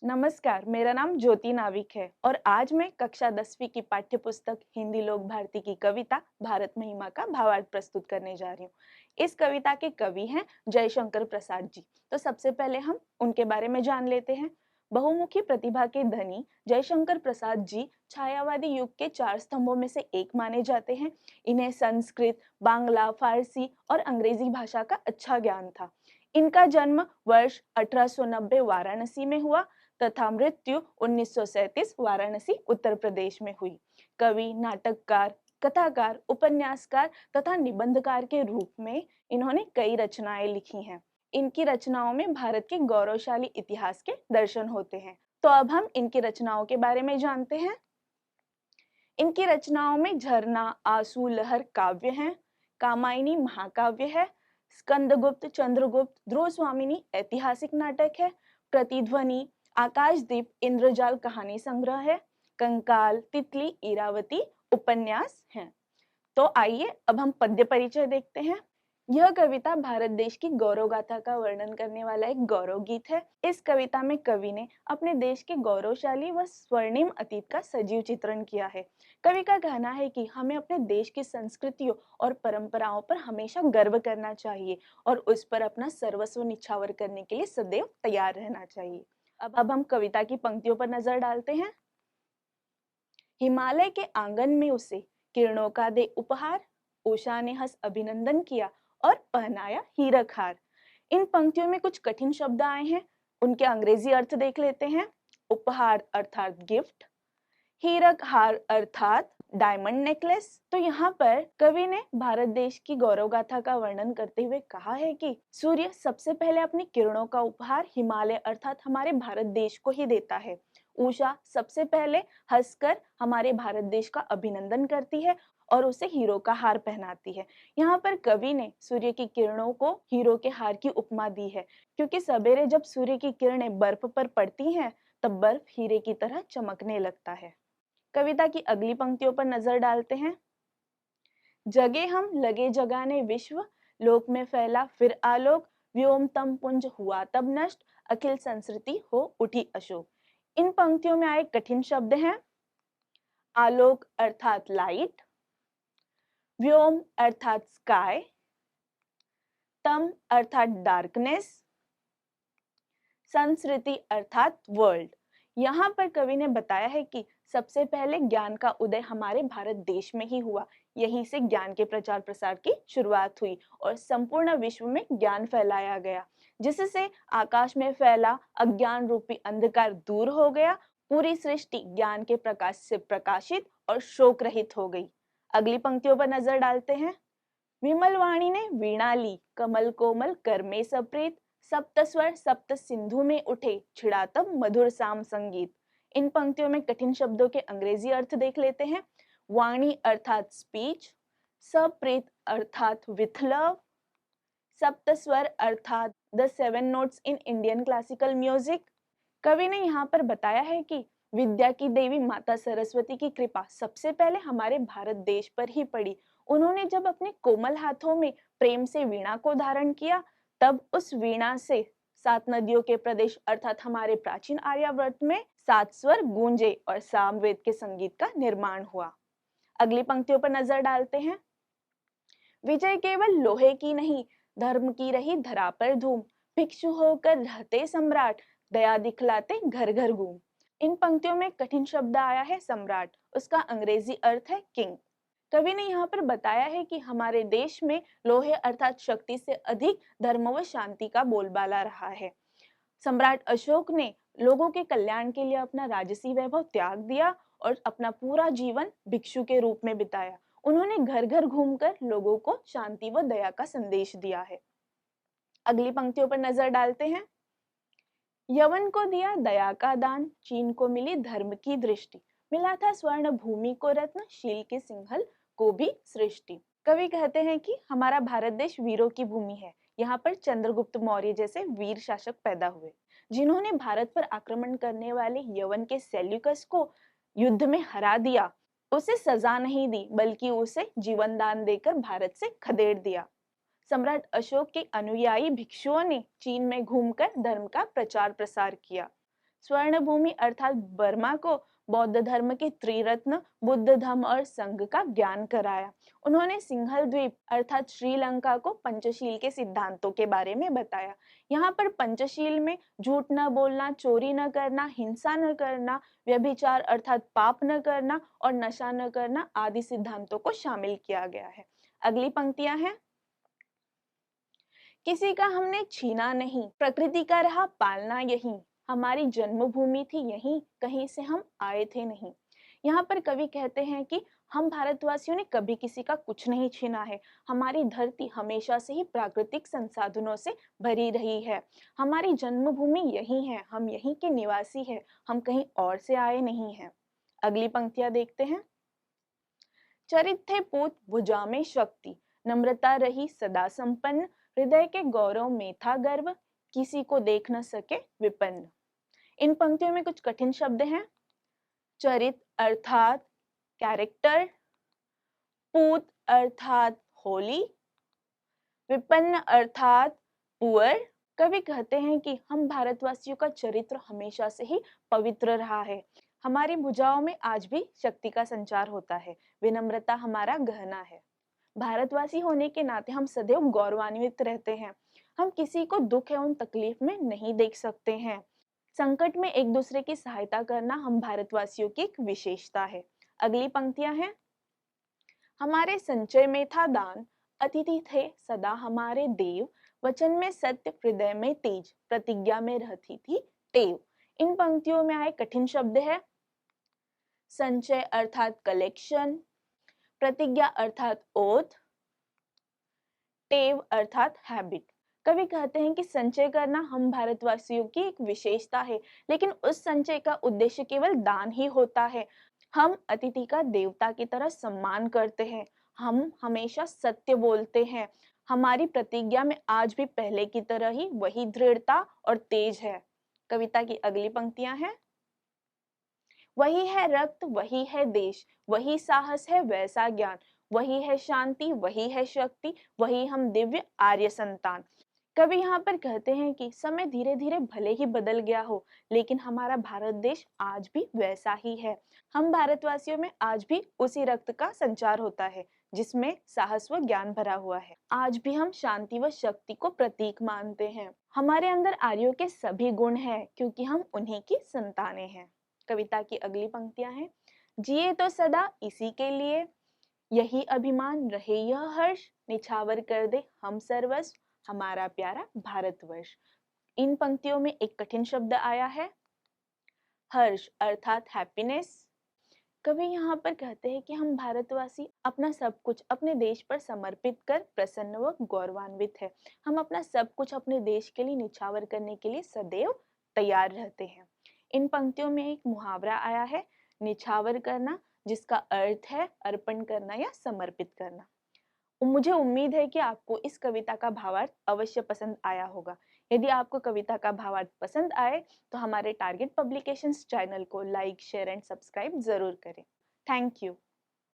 नमस्कार, मेरा नाम ज्योति नाविक है और आज मैं कक्षा 10वीं की पाठ्य हिंदी लोक भारती की कविता भारत महिमा का भावार्थ प्रस्तुत करने जा रही हूँ। इस कविता के कवि हैं जयशंकर प्रसाद जी। तो सबसे पहले हम उनके बारे में जान लेते हैं। बहुमुखी प्रतिभा के धनी जयशंकर प्रसाद जी छायावादी युग के चार स्तंभों में से एक माने जाते हैं। इन्हें संस्कृत, बांग्ला, फारसी और अंग्रेजी भाषा का अच्छा ज्ञान था। इनका जन्म वर्ष 1890 वाराणसी में हुआ तथा मृत्यु 1937 वाराणसी उत्तर प्रदेश में हुई। कवि, नाटककार, कथाकार, उपन्यासकार तथा निबंधकार के रूप में इन्होंने कई रचनाएं लिखी हैं। इनकी रचनाओं में भारत के गौरवशाली इतिहास के दर्शन होते हैं। तो अब हम इनकी रचनाओं के बारे में जानते हैं। इनकी रचनाओं में झरना, आंसू, लहर काव्य हैं, कामायनी महाकाव्य है, स्कंदगुप्त, चंद्रगुप्त, ध्रुव स्वामिनी ऐतिहासिक नाटक है, प्रतिध्वनि, आकाशदीप, इंद्रजाल कहानी संग्रह है, कंकाल, तितली, इरावती उपन्यास हैं। तो आइए अब हम पद्य परिचय देखते हैं। यह कविता भारत देश की गौरव गाथा का वर्णन करने वाला एक गौरव गीत है। इस कविता में कवि ने अपने देश के गौरवशाली व स्वर्णिम अतीत का सजीव चित्रण किया है। कवि का कहना है कि हमें अपने देश की संस्कृतियों और परंपराओं पर हमेशा गर्व करना चाहिए और उस पर अपना सर्वस्व निछावर करने के लिए सदैव तैयार रहना चाहिए। अब हम कविता की पंक्तियों पर नजर डालते हैं। हिमालय के आंगन में उसे किरणों का दे उपहार, उषा ने हंस अभिनंदन किया और पहनाया हीरक हार। इन पंक्तियों में कुछ कठिन शब्द आए हैं, उनके अंग्रेजी अर्थ देख लेते हैं। उपहार अर्थात गिफ्ट, हीरक हार अर्थात डायमंड नेकलेस। तो यहाँ पर कवि ने भारत देश की गौरव गाथा का वर्णन करते हुए कहा है कि सूर्य सबसे पहले अपनी किरणों का उपहार हिमालय अर्थात हमारे भारत देश को ही देता है। उषा सबसे पहले हंसकर हमारे भारत देश का अभिनंदन करती है और उसे हीरो का हार पहनाती है। यहाँ पर कवि ने सूर्य की किरणों को हीरो के हार की उपमा दी है, क्योंकि सवेरे जब सूर्य की किरणें बर्फ पर पड़ती हैं तब बर्फ हीरे की तरह चमकने लगता है। कविता की अगली पंक्तियों पर नजर डालते हैं। जगे हम लगे जगाने विश्व, लोक में फैला फिर आलोक, व्योम तम पुंज हुआ तब नष्ट, अखिल संस्कृति हो उठी अशोक। इन पंक्तियों में आए कठिन शब्द हैं। आलोक अर्थात लाइट, व्योम अर्थात स्काई, तम अर्थात डार्कनेस, संस्कृति अर्थात वर्ल्ड। यहाँ पर कवि ने बताया है कि सबसे पहले ज्ञान का उदय हमारे भारत देश में ही हुआ। यहीं से ज्ञान के प्रचार प्रसार की शुरुआत हुई और संपूर्ण विश्व में ज्ञान फैलाया गया, जिससे आकाश में फैला अज्ञान रूपी अंधकार दूर हो गया। पूरी सृष्टि ज्ञान के प्रकाश से प्रकाशित और शोक रहित हो गई। अगली पंक्तियों पर नजर डालते हैं। विमल वाणी ने वीणा ली, कमल कोमल कर में सप्रीत, सप्त स्वर सप्त सिंधु में उठे, छिड़ा तब मधुर साम संगीत। इन पंक्तियों में कठिन शब्दों के अंग्रेजी अर्थ देख लेते हैं। वाणी अर्थात स्पीच, सप्रीत अर्थात विथ लव, सप्त स्वर अर्थात the seven notes in Indian classical music. कवि ने यहाँ पर बताया है कि विद्या की देवी माता सरस्वती की कृपा सबसे पहले हमारे भारत देश पर ही पड़ी। उन्होंने जब अपने कोमल हाथों में प्रेम से वीणा को धारण किया, तब उस वीणा से सात नदियों के प्रदेश अर्थात हमारे प्राचीन आर्यावर्त में सात स्वर गूंजे और सामवेद के संगीत का निर्माण हुआ। अगली पंक्तियों पर नजर डालते हैं। विजय केवल लोहे की नहीं, धर्म की रही धरा पर धूम, भिक्षु होकर रहते सम्राट, दया दिखलाते घर घर घूम। इन पंक्तियों में कठिन शब्द आया है सम्राट, उसका अंग्रेजी अर्थ है किंग। कवि ने यहाँ पर बताया है कि हमारे देश में लोहे अर्थात शक्ति से अधिक धर्म व शांति का बोलबाला रहा है। सम्राट अशोक ने लोगों के कल्याण के लिए अपना राजसी वैभव त्याग दिया और अपना पूरा जीवन भिक्षु के रूप में बिताया। उन्होंने घर घर घूमकर लोगों को शांति व दया का संदेश दिया है। अगली पंक्तियों पर नजर डालते हैं। यवन को दिया दया का दान, चीन को मिली धर्म की दृष्टि, मिला था स्वर्ण भूमि को रत्न, शील के सिंहल को भी सृष्टि। कवि कहते हैं कि हमारा भारत देश वीरों की भूमि है। यहाँ पर चंद्रगुप्त मौर्य जैसे वीर शासक पैदा हुए, जिन्होंने भारत पर आक्रमण करने वाले यवन के सेल्यूकस को युद्ध में हरा दिया। उसे सजा नहीं दी, बल्कि उसे जीवन दान देकर भारत से खदेड़ दिया। सम्राट अशोक के अनुयायी भिक्षुओं ने चीन में घूमकर धर्म का प्रचार प्रसार किया। स्वर्ण भूमि अर्थात बर्मा को बौद्ध धर्म के त्रिरत्न बुद्ध धम्म और संघ का ज्ञान कराया। उन्होंने सिंहल द्वीप अर्थात श्रीलंका को पंचशील के सिद्धांतों के बारे में बताया। यहाँ पर पंचशील में झूठ न बोलना, चोरी न करना, हिंसा न करना, व्यभिचार अर्थात पाप न करना और नशा न करना आदि सिद्धांतों को शामिल किया गया है। अगली पंक्तियां हैं। किसी का हमने छीना नहीं, प्रकृति का रहा पालना यही, हमारी जन्मभूमि थी यही, कहीं से हम आए थे नहीं। यहाँ पर कवि कहते हैं कि हम भारतवासियों ने कभी किसी का कुछ नहीं छीना है। हमारी धरती हमेशा से ही प्राकृतिक संसाधनों से भरी रही है। हमारी जन्मभूमि यही है, हम यहीं के निवासी हैं, हम कहीं और से आए नहीं हैं। अगली पंक्तियां देखते हैं। चरित थे पूत भुजा में शक्ति, नम्रता रही सदा संपन्न, हृदय के गौरव में था गर्व, किसी को देख न सके विपन्न। इन पंक्तियों में कुछ कठिन शब्द हैं। चरित अर्थात कैरेक्टर, पूत अर्थात होली, विपन्न अर्थात पुअर। कवि कहते हैं कि हम भारतवासियों का चरित्र हमेशा से ही पवित्र रहा है। हमारी भुजाओं में आज भी शक्ति का संचार होता है। विनम्रता हमारा गहना है। भारतवासी होने के नाते हम सदैव गौरवान्वित रहते हैं। हम किसी को दुख एवं तकलीफ में नहीं देख सकते हैं। संकट में एक दूसरे की सहायता करना हम भारतवासियों की एक विशेषता है। अगली पंक्तियां हैं। हमारे संचय में था दान, अतिथि थे सदा हमारे देव, वचन में सत्य हृदय में तेज, प्रतिज्ञा में रहती थी टेव। इन पंक्तियों में आए कठिन शब्द है। संचय अर्थात कलेक्शन, प्रतिज्ञा अर्थात ओथ, टेव अर्थात हैबिट। कवि कहते हैं कि संचय करना हम भारतवासियों की एक विशेषता है, लेकिन उस संचय का उद्देश्य केवल दान ही होता है। हम अतिथि का देवता की तरह सम्मान करते हैं। हम हमेशा सत्य बोलते हैं। हमारी प्रतिज्ञा में आज भी पहले की तरह ही वही दृढ़ता और तेज है। कविता की अगली पंक्तियां हैं। वही है रक्त, वही है देश, वही साहस है वैसा ज्ञान, वही है शांति, वही है शक्ति, वही हम दिव्य आर्य संतान। कवि यहाँ पर कहते हैं कि समय धीरे धीरे भले ही बदल गया हो, लेकिन हमारा भारत देश आज भी वैसा ही है। हम भारतवासियों में आज भी उसी रक्त का संचार होता है, जिसमें साहस व ज्ञान भरा हुआ है। आज भी हम शांति व शक्ति को प्रतीक मानते हैं। हमारे अंदर आर्यों के सभी गुण हैं, क्योंकि हम उन्हीं की संतानें हैं। कविता की अगली पंक्तियां हैं। जिए तो सदा इसी के लिए, यही अभिमान रहे यह हर्ष, निछावर कर दे हम सर्वस्व, हमारा प्यारा भारतवर्ष। इन पंक्तियों में एक कठिन शब्द आया है। हर्ष अर्थात हैप्पीनेस। कवि यहाँ पर कहते हैं कि हम भारतवासी अपना सब कुछ अपने देश पर समर्पित कर प्रसन्न व गौरवान्वित है। हम अपना सब कुछ अपने देश के लिए निछावर करने के लिए सदैव तैयार रहते हैं। इन पंक्तियों में एक मुहावरा आया है, निछावर करना, जिसका अर्थ है अर्पण करना या समर्पित करना। मुझे उम्मीद है कि आपको इस कविता का भावार्थ अवश्य पसंद आया होगा। यदि आपको कविता का भावार्थ पसंद आए तो हमारे टारगेट पब्लिकेशंस चैनल को लाइक, शेयर एंड सब्सक्राइब जरूर करें। Thank you.